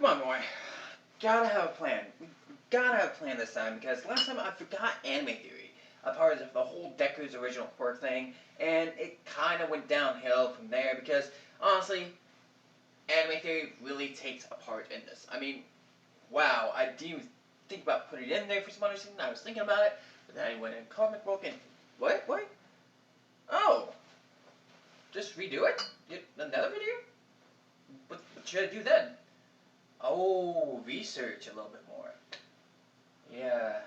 Come on, boy. Gotta have a plan. We gotta have a plan this time, because last time I forgot anime theory, a part of the whole Deku's original quirk thing, and it kind of went downhill from there, because honestly, anime theory really takes a part in this. I mean, wow, I didn't even think about putting it in there for some other reason. I was thinking about it, but then I went in comic book and what? Oh, just redo it? Another video? What should I do then? Oh, research a little bit more. Yeah,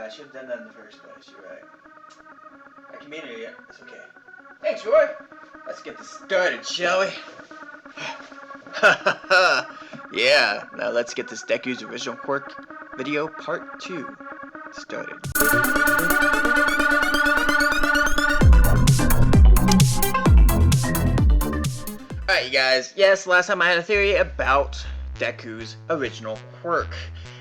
I should have done that in the first place. You're right. I committed it. It's okay. Thanks, Roy. Let's get this started, shall we? Yeah, now let's get this Deku's original quirk video part 2 started. Alright, you guys. Yes, last time I had a theory about Deku's original quirk.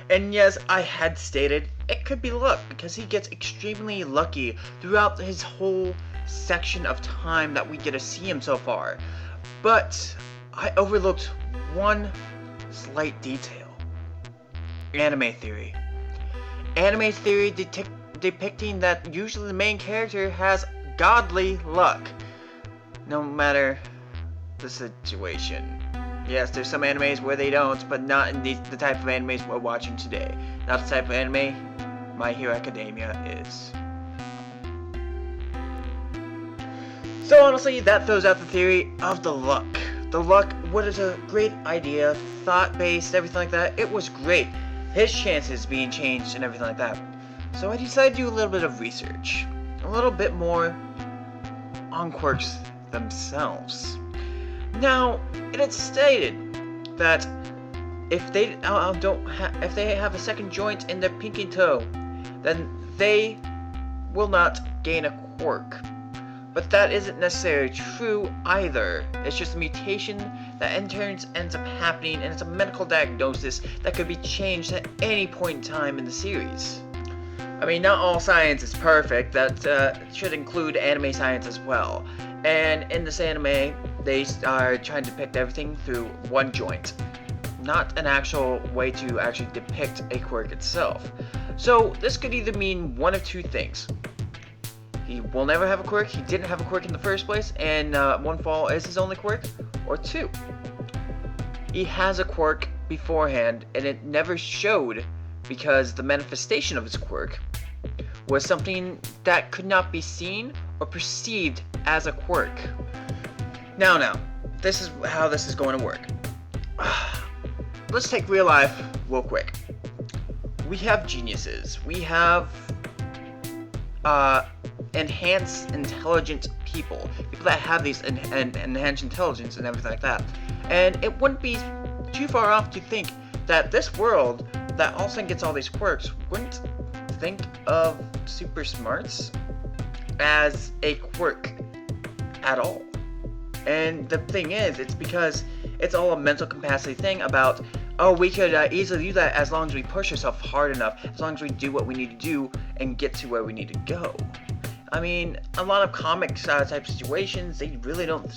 And yes, I had stated it could be luck, because he gets extremely lucky throughout his whole section of time that we get to see him so far. But I overlooked one slight detail. Anime theory. Anime theory depicting that usually the main character has godly luck, no matter the situation. Yes, there's some animes where they don't, but not in the type of animes we're watching today. Not the type of anime My Hero Academia is. So honestly, that throws out the theory of the luck. The luck, what is a great idea, thought-based, everything like that. It was great. His chances being changed and everything like that. So I decided to do a little bit of research. A little bit more on quirks themselves. Now, it is stated that if they if they have a second joint in their pinky toe, then they will not gain a quirk. But that isn't necessarily true either. It's just a mutation that in turn ends up happening, and it's a medical diagnosis that could be changed at any point in time in the series. I mean, not all science is perfect. That should include anime science as well. And in this anime, they are trying to depict everything through one joint, not an actual way to actually depict a quirk itself. So this could either mean one of two things. He will never have a quirk, he didn't have a quirk in the first place, and one fall is his only quirk, or two, he has a quirk beforehand and it never showed because the manifestation of his quirk was something that could not be seen or perceived as a quirk. Now, this is how this is going to work. Let's take real life real quick. We have geniuses. We have enhanced intelligent people that have these enhanced intelligence and everything like that. And it wouldn't be too far off to think that this world that all of a sudden gets all these quirks wouldn't think of super smarts as a quirk at all. And the thing is, it's because it's all a mental capacity thing about, oh, we could easily do that as long as we push ourselves hard enough, as long as we do what we need to do and get to where we need to go. I mean, a lot of comic type situations, they really don't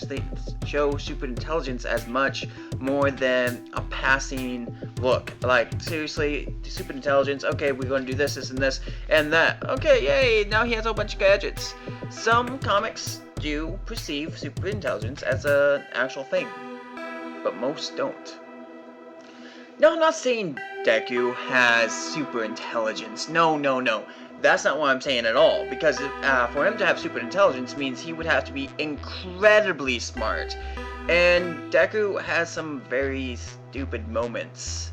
show super intelligence as much more than a passing look. Like, seriously, super intelligence, okay, we're going to do this, and this, and that. Okay, yay, now he has a whole bunch of gadgets. Some comics do perceive super intelligence as an actual thing, but most don't. No, I'm not saying Deku has super intelligence. No. That's not what I'm saying at all, because for him to have super intelligence means he would have to be incredibly smart. And Deku has some very stupid moments.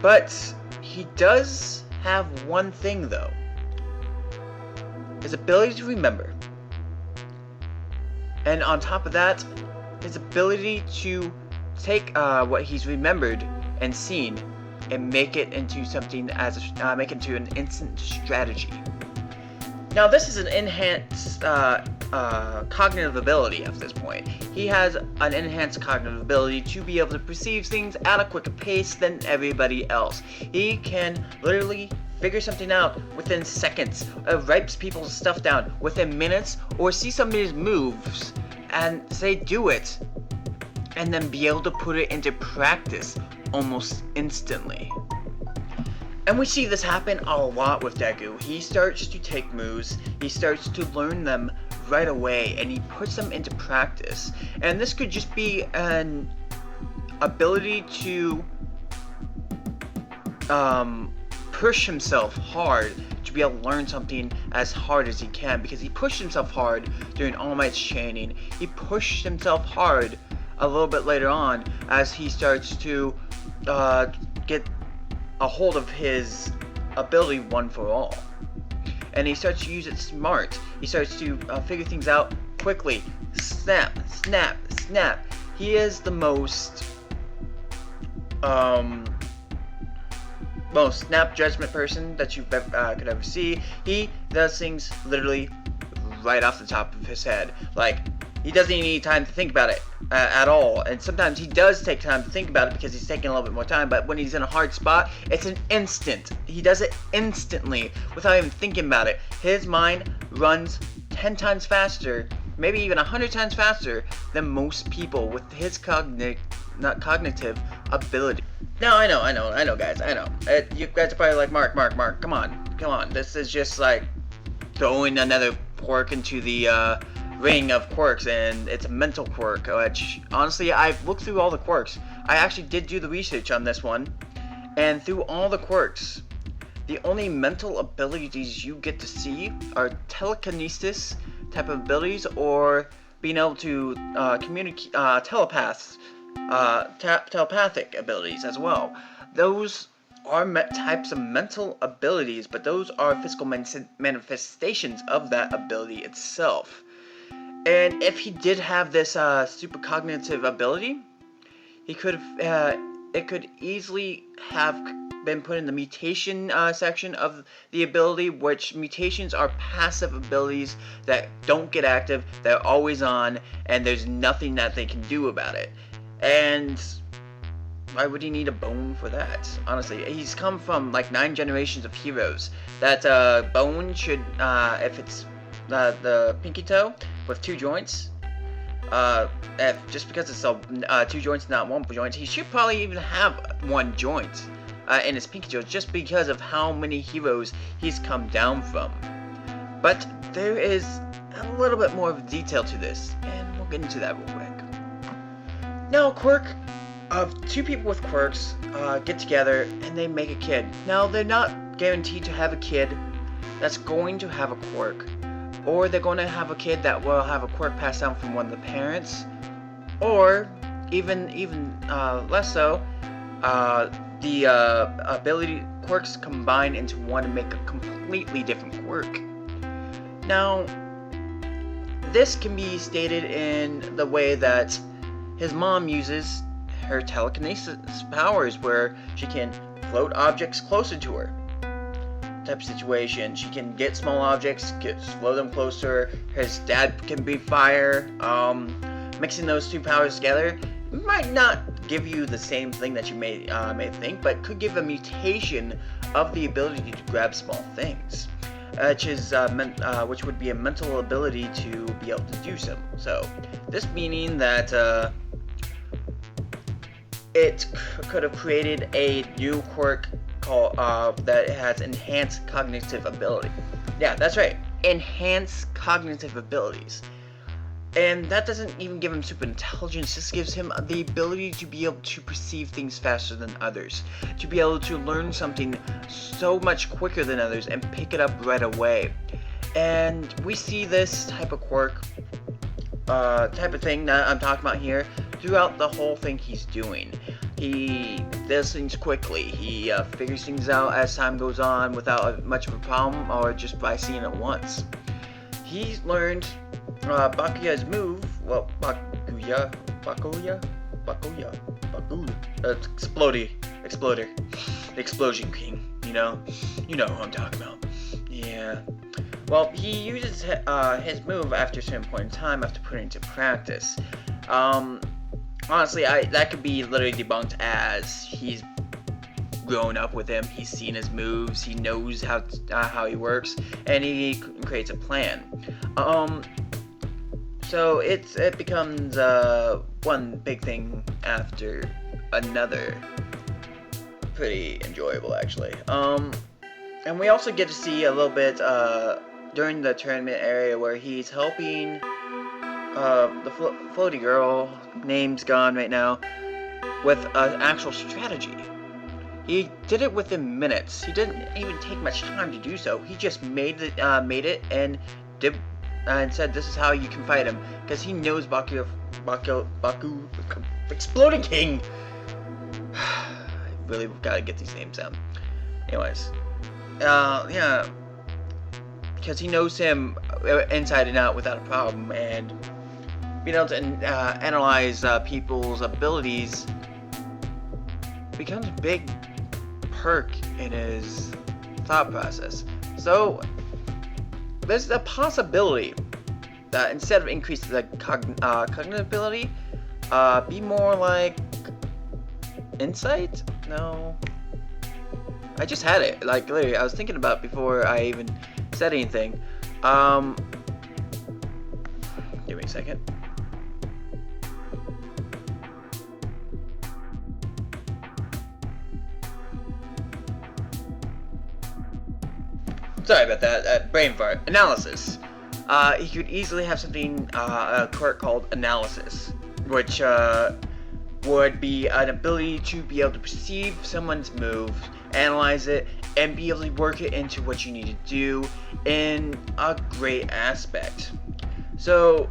But he does have one thing, though. His ability to remember. And on top of that, his ability to take what he's remembered and seen and make it into something make it into an instant strategy. Now this is an enhanced cognitive ability at this point. He has an enhanced cognitive ability to be able to perceive things at a quicker pace than everybody else. He can literally figure something out within seconds, write people's stuff down within minutes, or see somebody's moves and say do it and then be able to put it into practice almost instantly. And we see this happen a lot with Deku. He starts to take moves, he starts to learn them right away, and he puts them into practice. And this could just be an ability to push himself hard to be able to learn something as hard as he can, because he pushed himself hard during All Might's training. He pushed himself hard a little bit later on as he starts to get a hold of his ability one for all, and he starts to use it smart. He starts to figure things out quickly. Snap, snap, snap. He is the most snap judgment person that you could ever see. He does things literally right off the top of his head. Like, he doesn't even need time to think about it at all. And sometimes he does take time to think about it because he's taking a little bit more time, but when he's in a hard spot, it's an instant. He does it instantly without even thinking about it. His mind runs 10 times faster, maybe even 100 times faster than most people with his cognitive ability. Now, I know, guys, I know. You guys are probably like, Mark, come on. This is just like throwing another quirk into the ring of quirks, and it's a mental quirk, which, honestly, I've looked through all the quirks. I actually did do the research on this one, and through all the quirks, the only mental abilities you get to see are telekinesis type of abilities, or being able to communicate, telepathic abilities as well. Those are types of mental abilities, but those are physical manifestations of that ability itself. And if he did have this super cognitive ability, he could have, it could easily have been put in the mutation section of the ability, which mutations are passive abilities that don't get active, they're always on, and there's nothing that they can do about it. And why would he need a bone for that? Honestly, he's come from like 9 generations of heroes. That bone should, if it's the pinky toe with 2 joints, just because it's 2 joints, not 1 joint, he should probably even have 1 joint in his pinky toe, just because of how many heroes he's come down from. But there is a little bit more of detail to this, and we'll get into that real quick. Now, two people with quirks get together and they make a kid. Now, they're not guaranteed to have a kid that's going to have a quirk, or they're going to have a kid that will have a quirk passed down from one of the parents, or even less so, the ability quirks combine into one and make a completely different quirk. Now, this can be stated in the way that his mom uses her telekinesis powers, where she can float objects closer to her type of situation. She can get small objects, slow them closer. His dad can be fire. Mixing those 2 powers together might not give you the same thing that you may think, but could give a mutation of the ability to grab small things, which would be a mental ability to be able to do so. So this meaning that it could have created a new quirk called that has enhanced cognitive ability. Yeah, that's right, enhanced cognitive abilities. And that doesn't even give him super intelligence, this gives him the ability to be able to perceive things faster than others, to be able to learn something so much quicker than others and pick it up right away. And we see this type of quirk, type of thing that I'm talking about here throughout the whole thing he's doing. He does things quickly, he figures things out as time goes on without much of a problem, or just by seeing it once. He's learned Bakuya's move, well, Bakuya, Exploder, Explosion King, you know who I'm talking about. Yeah. Well, he uses his move after a certain point in time, after putting it into practice. Honestly, that could be literally debunked as he's grown up with him, he's seen his moves, he knows how he works, and he creates a plan. So it becomes one big thing after another. Pretty enjoyable, actually. And we also get to see a little bit during the tournament area where he's helping the floaty girl, name's gone right now, with an actual strategy. He did it within minutes. He didn't even take much time to do so. He just made it and did and said this is how you can fight him, because he knows Baku Exploding King. I really gotta get these names down. Anyways, yeah, because he knows him inside and out without a problem, and being able to analyze people's abilities becomes a big perk in his thought process. So there's a possibility that instead of increasing the cognitive ability, be more like insight? No. I just had it. Like, literally, I was thinking about it before I even said anything. Give me a second. Sorry about that. Brain fart. Analysis. He could easily have something, a quirk called analysis, which would be an ability to be able to perceive someone's moves, analyze it, and be able to work it into what you need to do in a great aspect. So,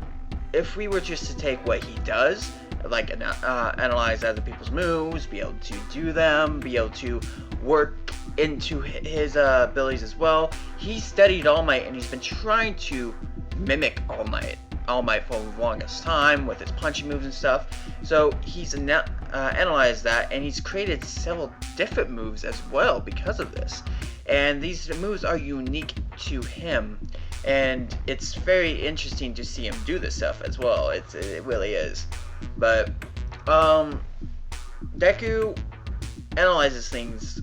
if we were just to take what he does, like analyze other people's moves, be able to do them, be able to work into his abilities as well. He studied All Might, and he's been trying to mimic All Might for the longest time with his punching moves and stuff. So he's analyzed that, and he's created several different moves as well because of this. And these moves are unique to him, and it's very interesting to see him do this stuff as well. It really is. But Deku analyzes things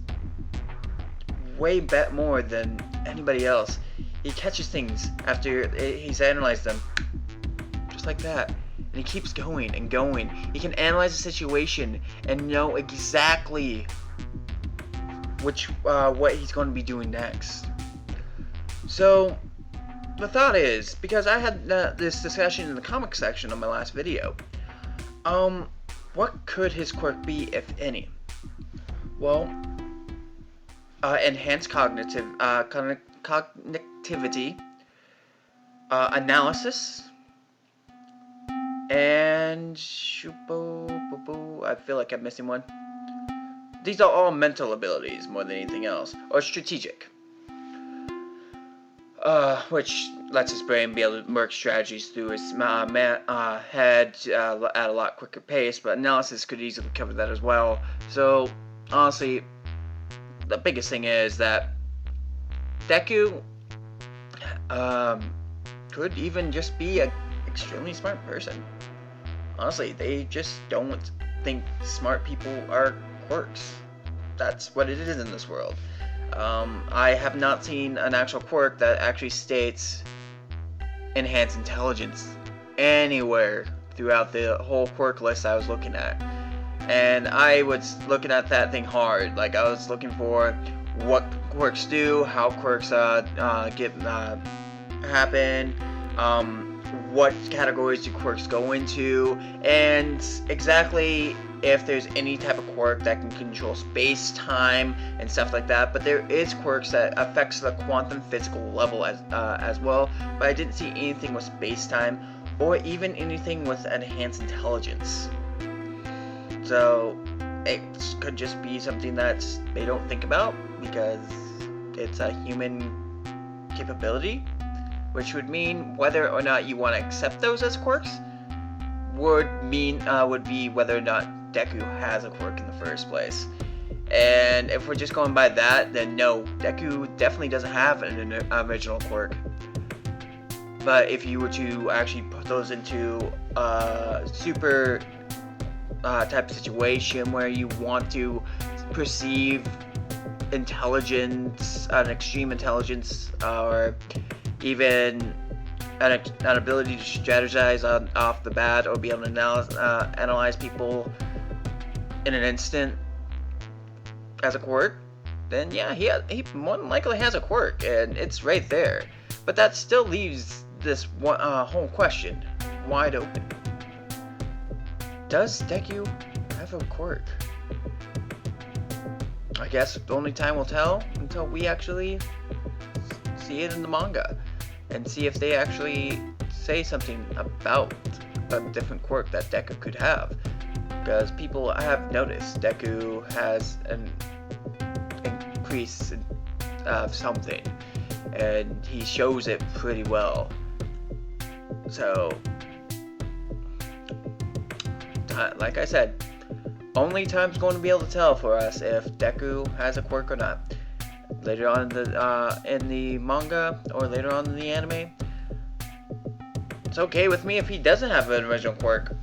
way more than anybody else. He catches things after he's analyzed them, just like that, and he keeps going and going. He can analyze the situation and know exactly what he's going to be doing next. So the thought is, because I had this discussion in the comic section of my last video, what could his quirk be, if any? Well, enhanced connectivity, analysis, and I feel like I'm missing one. These are all mental abilities more than anything else, or strategic, which lets his brain be able to work strategies through his head at a lot quicker pace, but analysis could easily cover that as well. So honestly, the biggest thing is that Deku could even just be an extremely smart person. Honestly, they just don't think smart people are quirks. That's what it is in this world. I have not seen an actual quirk that actually states enhanced intelligence anywhere throughout the whole quirk list I was looking at. And I was looking at that thing hard. Like, I was looking for what quirks do, how quirks happen, what categories do quirks go into, and exactly if there's any type of quirk that can control space-time and stuff like that. But there is quirks that affects the quantum physical level as well. But I didn't see anything with space-time or even anything with enhanced intelligence. So it could just be something that they don't think about because it's a human capability, which would mean whether or not you want to accept those as quirks would be whether or not Deku has a quirk in the first place. And if we're just going by that, then no, Deku definitely doesn't have an original quirk. But if you were to actually put those into a super type of situation where you want to perceive intelligence, an extreme intelligence, or even an ability to strategize off the bat or be able to analyze people in an instant as a quirk, then yeah, he more than likely has a quirk, and it's right there. But that still leaves this whole question wide open. Does Deku have a quirk? I guess only time will tell until we actually see it in the manga and see if they actually say something about a different quirk that Deku could have. Because people have noticed Deku has an increase of something, and he shows it pretty well. So, like I said, only time's going to be able to tell for us if Deku has a quirk or not. Later on in the manga or later on in the anime, it's okay with me if he doesn't have an original quirk.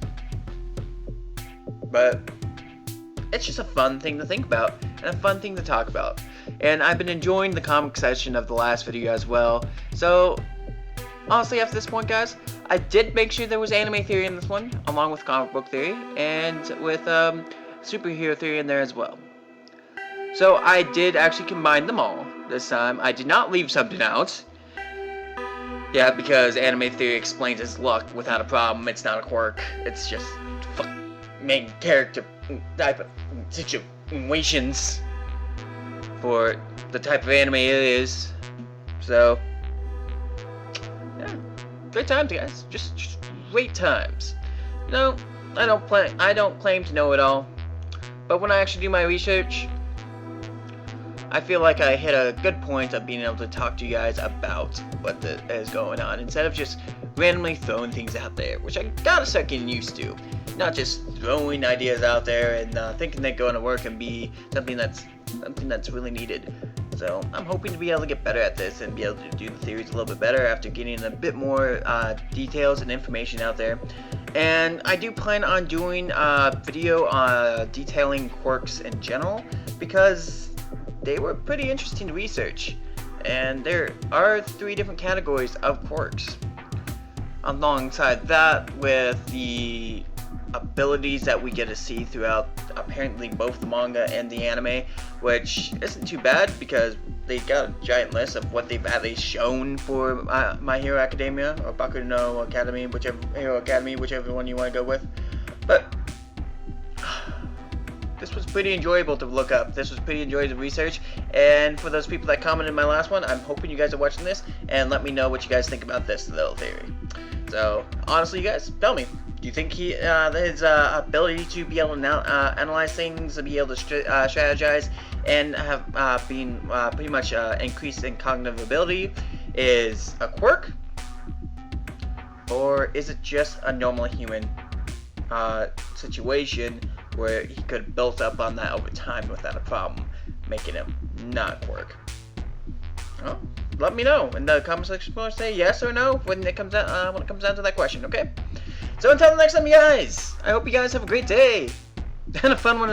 But it's just a fun thing to think about and a fun thing to talk about. And I've been enjoying the comic section of the last video as well. So honestly, after this point, guys, I did make sure there was anime theory in this one, along with comic book theory, and with superhero theory in there as well. So I did actually combine them all this time. I did not leave something out. Yeah, because anime theory explains his luck without a problem. It's not a quirk. It's just main character type of situations for the type of anime it is. So yeah, great times, guys. Just great times. No, I don't claim to know it all, but when I actually do my research, I feel like I hit a good point of being able to talk to you guys about what is going on, instead of just randomly throwing things out there, which I gotta start getting used to. Not just throwing ideas out there and thinking they're going to work and be something that's really needed. So I'm hoping to be able to get better at this and be able to do the theories a little bit better after getting a bit more details and information out there. And I do plan on doing a video detailing quirks in general, because they were pretty interesting to research. And there are 3 different categories of quirks. Alongside that, with the abilities that we get to see throughout apparently both the manga and the anime, which isn't too bad because they got a giant list of what they've at least shown for My Hero Academia or Baku no Academy, whichever one you want to go with. But this was pretty enjoyable to look up. This was pretty enjoyable to research. And for those people that commented in my last one, I'm hoping you guys are watching this and let me know what you guys think about this little theory. So honestly, you guys, tell me. Do you think his ability to be able to analyze things, to be able to strategize, and have been pretty much increased in cognitive ability is a quirk? Or is it just a normal human situation where he could have built up on that over time without a problem, making him not a quirk? Well, let me know in the comment section below. Say yes or no when it comes down to that question, okay? So until the next time, you guys, I hope you guys have a great day and a fun one.